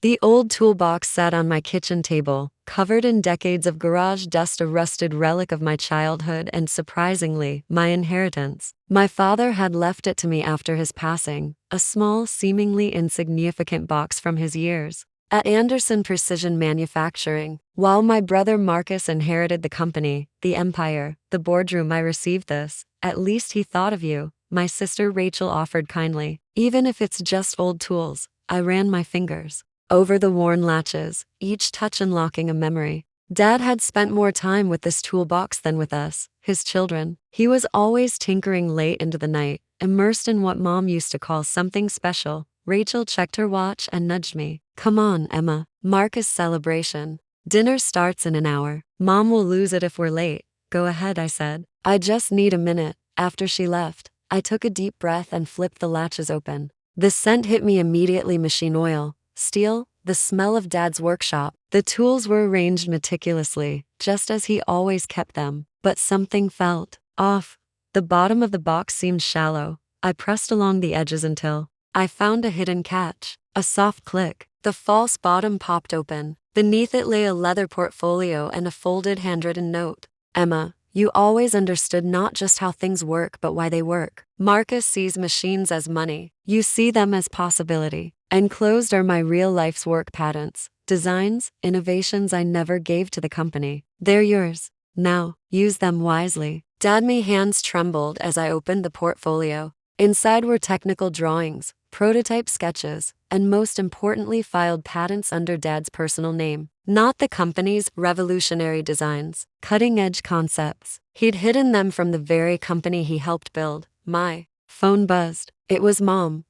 The old toolbox sat on my kitchen table, covered in decades of garage dust, a rusted relic of my childhood and, surprisingly, my inheritance. My father had left it to me after his passing, a small, seemingly insignificant box from his years at Anderson Precision Manufacturing. While my brother Marcus inherited the company, the empire, the boardroom. I received this. At least he thought of you, my sister Rachel offered kindly. Even if it's just old tools. I ran my fingers over the worn latches, each touch unlocking a memory. Dad had spent more time with this toolbox than with us, his children. He was always tinkering late into the night, immersed in what Mom used to call something special. Rachel checked her watch and nudged me. Come on, Emma. Marcus' celebration. Dinner starts in an hour. Mom will lose it if we're late. Go ahead, I said. I just need a minute. After she left, I took a deep breath and flipped the latches open. The scent hit me immediately: machine oil, steel, the smell of Dad's workshop. The tools were arranged meticulously, just as he always kept them. But something felt off. The bottom of the box seemed shallow. I pressed along the edges until I found a hidden catch. A soft click. The false bottom popped open. Beneath it lay a leather portfolio and a folded handwritten note. Emma, you always understood not just how things work but why they work. Marcus sees machines as money. You see them as possibility. Enclosed are my real life's work patents, designs, innovations I never gave to the company. They're yours. Now, use them wisely. My hands trembled as I opened the portfolio. Inside were technical drawings, prototype sketches, and most importantly, filed patents under Dad's personal name. Not the company's. Revolutionary designs, cutting-edge concepts. He'd hidden them from the very company he helped build. My phone buzzed. It was Mom.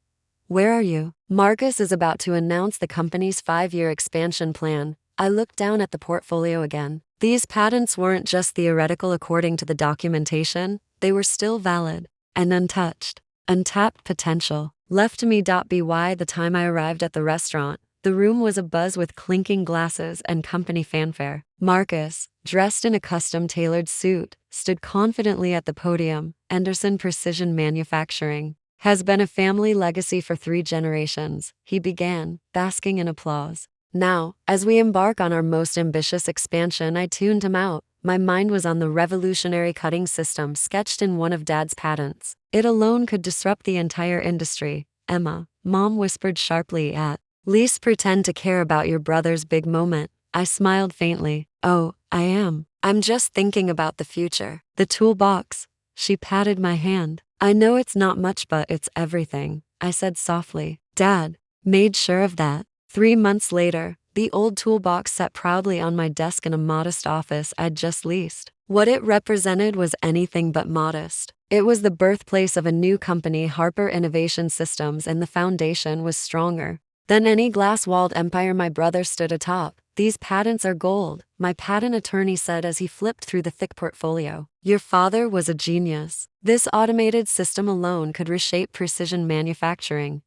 Where are you? Marcus is about to announce the company's 5-year expansion plan. I looked down at the portfolio again. These patents weren't just theoretical according to the documentation, they were still valid and untouched. Untapped potential. Left to me. By the time I arrived at the restaurant, the room was abuzz with clinking glasses and company fanfare. Marcus, dressed in a custom-tailored suit, stood confidently at the podium. Anderson Precision Manufacturing has been a family legacy for 3 generations, he began, basking in applause. Now, as we embark on our most ambitious expansion, I tuned him out. My mind was on the revolutionary cutting system sketched in one of Dad's patents. It alone could disrupt the entire industry. Emma, Mom whispered sharply, at least pretend to care about your brother's big moment. I smiled faintly. Oh, I am. I'm just thinking about the future. The toolbox. She patted my hand. I know it's not much, but it's everything, I said softly. Dad made sure of that. 3 months later, the old toolbox sat proudly on my desk in a modest office I'd just leased. What it represented was anything but modest. It was the birthplace of a new company, Harper Innovation Systems, and the foundation was stronger than any glass-walled empire my brother stood atop. These patents are gold, my patent attorney said as he flipped through the thick portfolio. Your father was a genius. This automated system alone could reshape precision manufacturing.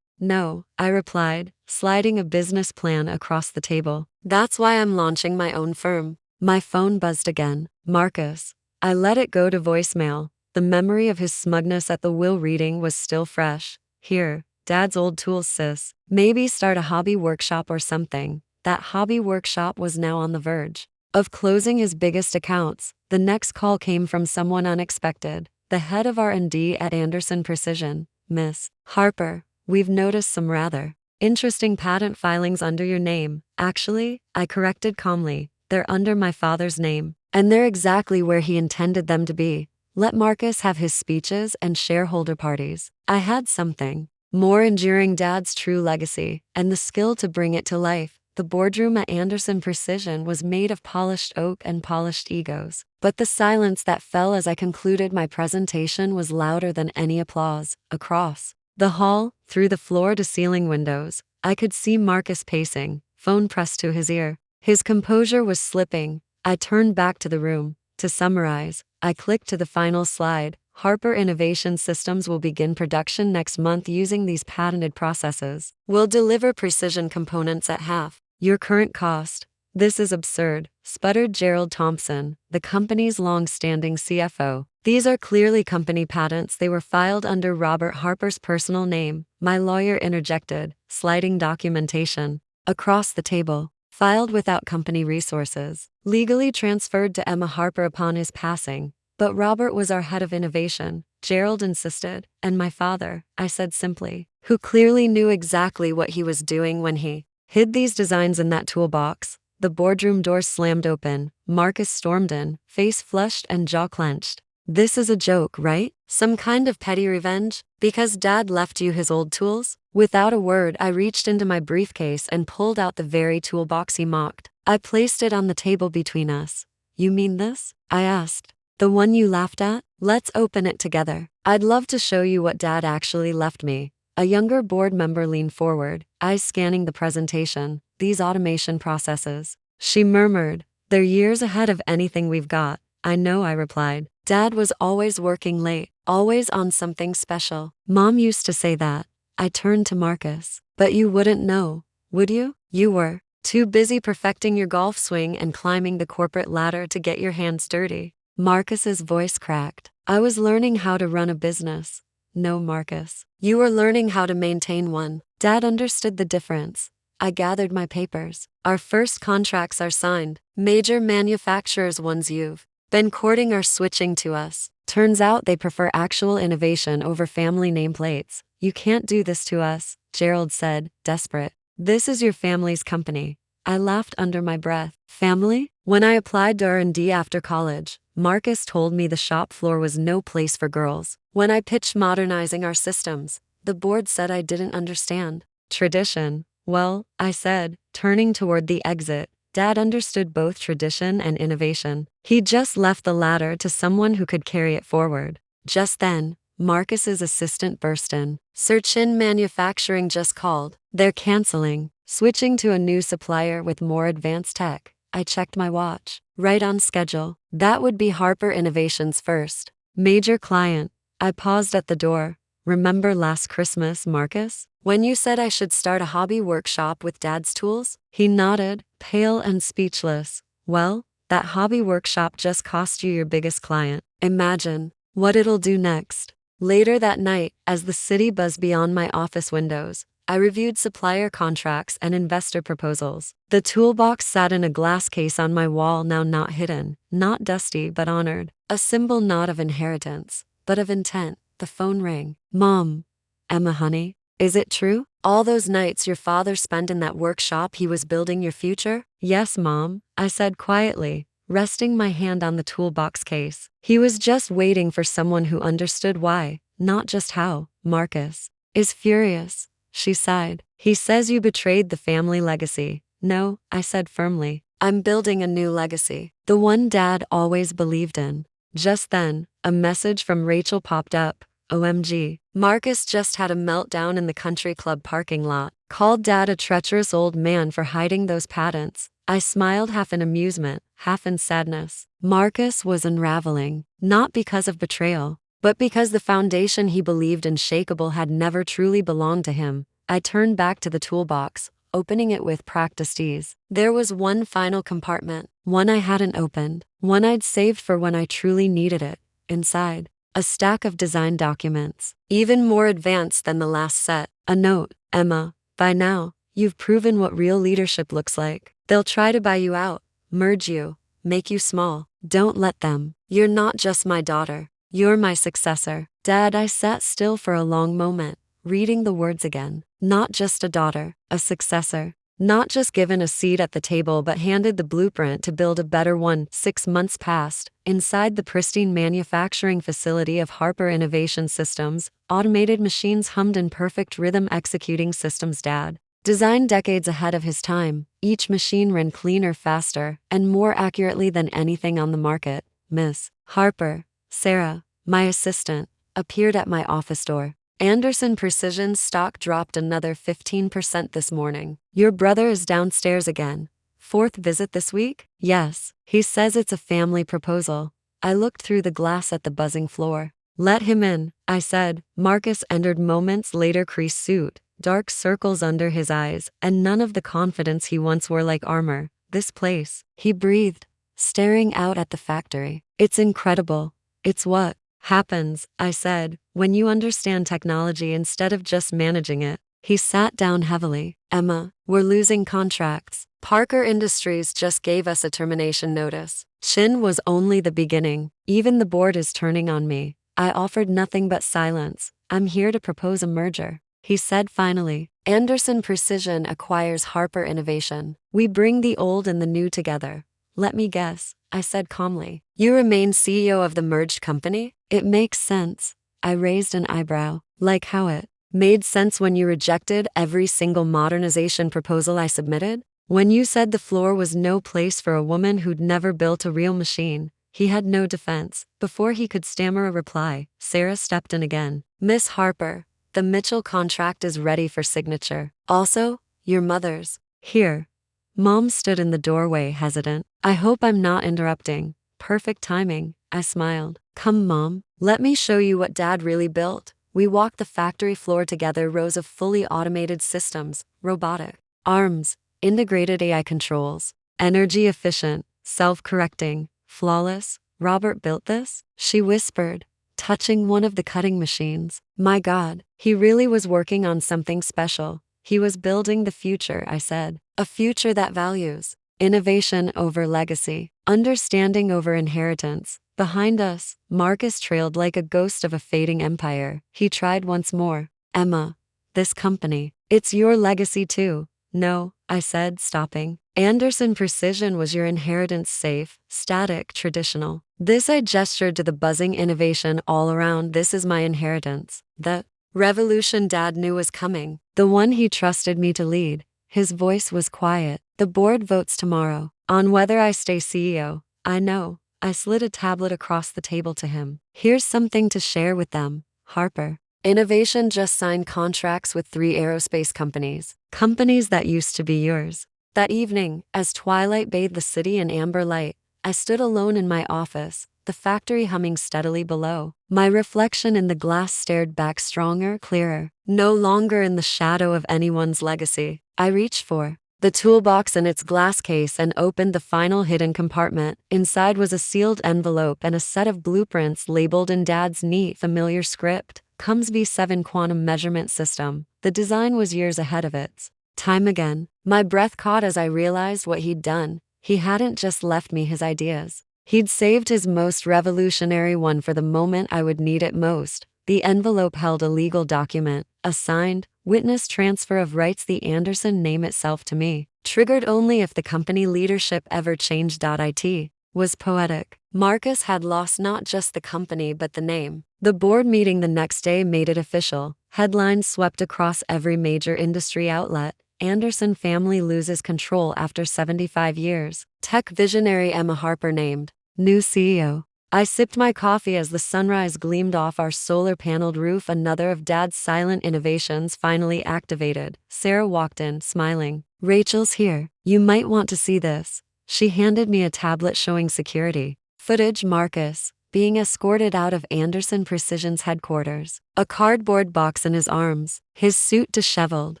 No, I replied, sliding a business plan across the table. That's why I'm launching my own firm. My phone buzzed again. Marcus. I let it go to voicemail. The memory of his smugness at the will reading was still fresh. Here, Dad's old tools, sis. Maybe start a hobby workshop or something. That hobby workshop was now on the verge of closing his biggest accounts. The next call came from someone unexpected. The head of R&D at Anderson Precision, Miss Harper. We've noticed some rather interesting patent filings under your name. Actually, I corrected calmly, they're under my father's name, and they're exactly where he intended them to be. Let Marcus have his speeches and shareholder parties. I had something more enduring: Dad's true legacy, and the skill to bring it to life. The boardroom at Anderson Precision was made of polished oak and polished egos. But the silence that fell as I concluded my presentation was louder than any applause. Across the hall, through the floor-to-ceiling windows, I could see Marcus pacing, phone pressed to his ear. His composure was slipping. I turned back to the room. To summarize, I clicked to the final slide. Harper Innovation Systems will begin production next month using these patented processes. We'll deliver precision components at half your current cost. This is absurd, sputtered Gerald Thompson, the company's long-standing CFO. These are clearly company patents. They were filed under Robert Harper's personal name. My lawyer interjected, sliding documentation. Across the table, filed without company resources, legally transferred to Emma Harper upon his passing. But Robert was our head of innovation, Gerald insisted, and my father, I said simply, who clearly knew exactly what he was doing when he hid these designs in that toolbox. The boardroom doors slammed open. Marcus stormed in, face flushed and jaw clenched. This is a joke, right? Some kind of petty revenge? Because Dad left you his old tools? Without a word, I reached into my briefcase and pulled out the very toolbox he mocked. I placed it on the table between us. You mean this? I asked. The one you laughed at? Let's open it together. I'd love to show you what Dad actually left me. A younger board member leaned forward, eyes scanning the presentation. These automation processes. She murmured, they're years ahead of anything we've got. I know, I replied. Dad was always working late, always on something special. Mom used to say that. I turned to Marcus. But you wouldn't know, would you? You were too busy perfecting your golf swing and climbing the corporate ladder to get your hands dirty. Marcus's voice cracked. I was learning how to run a business. No, Marcus. You were learning how to maintain one. Dad understood the difference. I gathered my papers. Our first contracts are signed. Major manufacturers, ones you've been courting, are switching to us. Turns out they prefer actual innovation over family nameplates. You can't do this to us, Gerald said, desperate. This is your family's company. I laughed under my breath. Family? When I applied to R&D after college, Marcus told me the shop floor was no place for girls. When I pitched modernizing our systems, the board said I didn't understand tradition. Well, I said, turning toward the exit. Dad understood both tradition and innovation. He just left the latter to someone who could carry it forward. Just then, Marcus's assistant burst in. Searchin Manufacturing just called. They're canceling, switching to a new supplier with more advanced tech. I checked my watch. Right on schedule. That would be Harper Innovations' first major client. I paused at the door. Remember last Christmas, Marcus? When you said I should start a hobby workshop with Dad's tools? He nodded, pale and speechless. Well, that hobby workshop just cost you your biggest client. Imagine what it'll do next. Later that night, as the city buzzed beyond my office windows, I reviewed supplier contracts and investor proposals. The toolbox sat in a glass case on my wall, now not hidden, not dusty but honored. A symbol not of inheritance, but of intent. The phone rang. Mom. Emma, honey. Is it true? All those nights your father spent in that workshop, he was building your future? Yes, Mom, I said quietly, resting my hand on the toolbox case. He was just waiting for someone who understood why, not just how. Marcus is furious, she sighed. He says you betrayed the family legacy. No, I said firmly. I'm building a new legacy. The one Dad always believed in. Just then, a message from Rachel popped up. OMG. Marcus just had a meltdown in the country club parking lot. Called Dad a treacherous old man for hiding those patents. I smiled, half in amusement, half in sadness. Marcus was unraveling, not because of betrayal, but because the foundation he believed unshakable had never truly belonged to him. I turned back to the toolbox, opening it with practiced ease. There was one final compartment, one I hadn't opened, one I'd saved for when I truly needed it. Inside, a stack of design documents, even more advanced than the last set. A note. Emma, by now, you've proven what real leadership looks like. They'll try to buy you out, merge you, make you small. Don't let them. You're not just my daughter. You're my successor. Dad, I sat still for a long moment, reading the words again. Not just a daughter, a successor. Not just given a seat at the table but handed the blueprint to build a better one. 6 months passed. Inside the pristine manufacturing facility of Harper Innovation Systems, automated machines hummed in perfect rhythm, executing systems Dad designed decades ahead of his time. Each machine ran cleaner, faster, and more accurately than anything on the market. Miss Harper, Sarah, my assistant, appeared at my office door. Anderson Precision's stock dropped another 15% this morning. Your brother is downstairs again. 4th visit this week? Yes. He says it's a family proposal. I looked through the glass at the buzzing floor. Let him in, I said. Marcus entered moments later, creased suit, dark circles under his eyes, and none of the confidence he once wore like armor. This place, he breathed, staring out at the factory. It's incredible. It's what happens, I said, when you understand technology instead of just managing it. He sat down heavily. Emma, we're losing contracts. Parker Industries just gave us a termination notice. Chin was only the beginning. Even the board is turning on me. I offered nothing but silence. I'm here to propose a merger. He said finally. Anderson Precision acquires Harper Innovation. We bring the old and the new together. Let me guess, I said calmly. You remain CEO of the merged company? It makes sense. I raised an eyebrow. Like how it made sense when you rejected every single modernization proposal I submitted? When you said the floor was no place for a woman who'd never built a real machine. He had no defense. Before he could stammer a reply, Sarah stepped in again. Miss Harper, the Mitchell contract is ready for signature. Also, your mother's here. Mom stood in the doorway, hesitant. I hope I'm not interrupting. Perfect timing, I smiled. Come, Mom, let me show you what Dad really built. We walked the factory floor together, rows of fully automated systems, robotic arms, integrated AI controls, energy efficient, self-correcting, flawless. Robert built this? She whispered, touching one of the cutting machines. My God, he really was working on something special. He was building the future, I said. A future that values innovation over legacy, understanding over inheritance. Behind us, Marcus trailed like a ghost of a fading empire. He tried once more. Emma, this company, it's your legacy too. No, I said, stopping. Anderson Precision was your inheritance, safe, static, traditional. This, I gestured to the buzzing innovation all around. This is my inheritance. The revolution Dad knew was coming. The one he trusted me to lead. His voice was quiet. The board votes tomorrow on whether I stay CEO. I know. I slid a tablet across the table to him. Here's something to share with them, Harper. Innovation just signed contracts with 3 aerospace companies. Companies that used to be yours. That evening, as twilight bathed the city in amber light, I stood alone in my office, the factory humming steadily below. My reflection in the glass stared back stronger, clearer, no longer in the shadow of anyone's legacy. I reached for the toolbox in its glass case and opened the final hidden compartment. Inside was a sealed envelope and a set of blueprints labeled in Dad's neat, familiar script. Comes V7 quantum measurement system. The design was years ahead of its time again. My breath caught as I realized what he'd done. He hadn't just left me his ideas. He'd saved his most revolutionary one for the moment I would need it most. The envelope held a legal document, a signed, witness transfer of rights, the Anderson name itself to me, triggered only if the company leadership ever changed. It was poetic. Marcus had lost not just the company but the name. The board meeting the next day made it official. Headlines swept across every major industry outlet. Anderson family loses control after 75 years. Tech visionary Emma Harper named new CEO. I sipped my coffee as the sunrise gleamed off our solar-paneled roof. Another of Dad's silent innovations finally activated. Sarah walked in, smiling. Rachel's here. You might want to see this. She handed me a tablet showing security footage. Marcus being escorted out of Anderson Precision's headquarters. A cardboard box in his arms. His suit disheveled.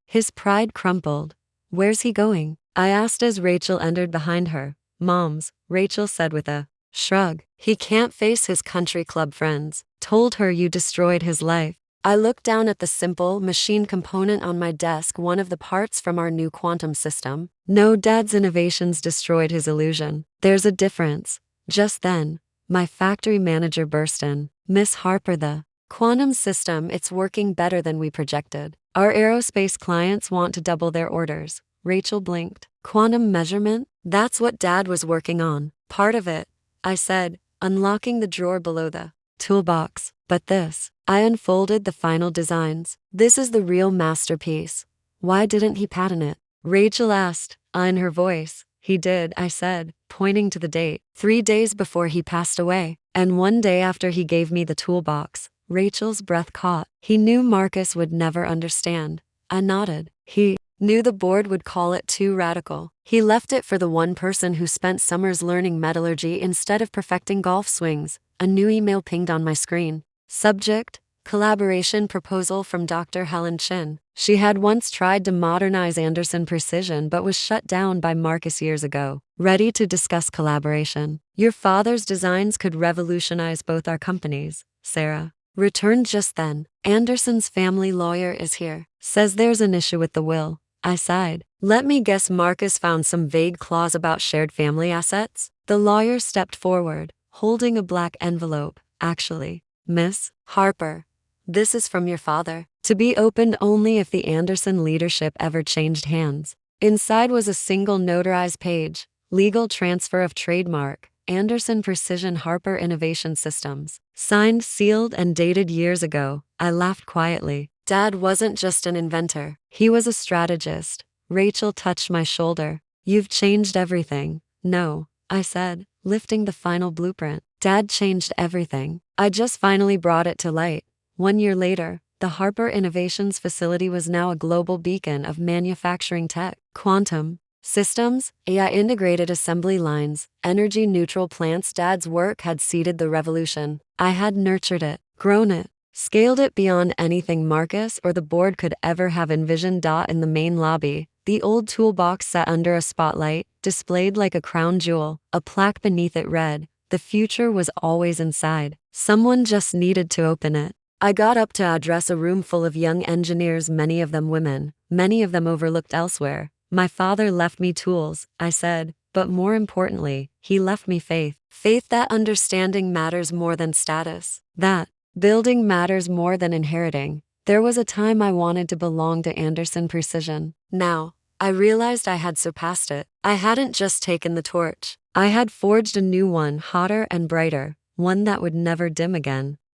His pride crumpled. Where's he going? I asked as Rachel entered behind her. Mom's, Rachel said with a shrug. He can't face his country club friends. Told her you destroyed his life. I looked down at the simple, machine component on my desk, one of the parts from our new quantum system. No, Dad's innovations destroyed his illusion. There's a difference. Just then, my factory manager burst in. Miss Harper, the quantum system, it's working better than we projected. Our aerospace clients want to double their orders. Rachel blinked. Quantum measurement? That's what Dad was working on. Part of it, I said, unlocking the drawer below the toolbox. But this, I unfolded the final designs. This is the real masterpiece. Why didn't he patent it? Rachel asked, in her voice. He did, I said, pointing to the date. 3 days before he passed away, and 1 day after he gave me the toolbox. Rachel's breath caught. He knew Marcus would never understand. I nodded. He knew the board would call it too radical. He left it for the one person who spent summers learning metallurgy instead of perfecting golf swings. A new email pinged on my screen. Subject: collaboration proposal from Dr. Helen Chin. She had once tried to modernize Anderson Precision but was shut down by Marcus years ago. Ready to discuss collaboration. Your father's designs could revolutionize both our companies, Sarah returned just then. Anderson's family lawyer is here. Says there's an issue with the will. I sighed. Let me guess Marcus found some vague clause about shared family assets? The lawyer stepped forward, holding a black envelope. Actually, Miss Harper, this is from your father, to be opened only if the Anderson leadership ever changed hands. Inside was a single notarized page, legal transfer of trademark, Anderson Precision Harper Innovation Systems. Signed, sealed, and dated years ago. I laughed quietly. Dad wasn't just an inventor. He was a strategist. Rachel touched my shoulder. You've changed everything. No, I said, lifting the final blueprint. Dad changed everything. I just finally brought it to light. 1 year later, the Harper Innovations facility was now a global beacon of manufacturing tech. Quantum systems, AI integrated assembly lines, energy neutral plants. Dad's work had seeded the revolution. I had nurtured it, grown it, scaled it beyond anything Marcus or the board could ever have envisioned. In the main lobby, the old toolbox sat under a spotlight, displayed like a crown jewel. A plaque beneath it read, "The future was always inside. Someone just needed to open it." I got up to address a room full of young engineers, many of them women, many of them overlooked elsewhere. My father left me tools, I said, but more importantly, he left me faith. Faith that understanding matters more than status, that building matters more than inheriting. There was a time I wanted to belong to Anderson Precision. Now, I realized I had surpassed it. I hadn't just taken the torch. I had forged a new one, hotter and brighter, one that would never dim again.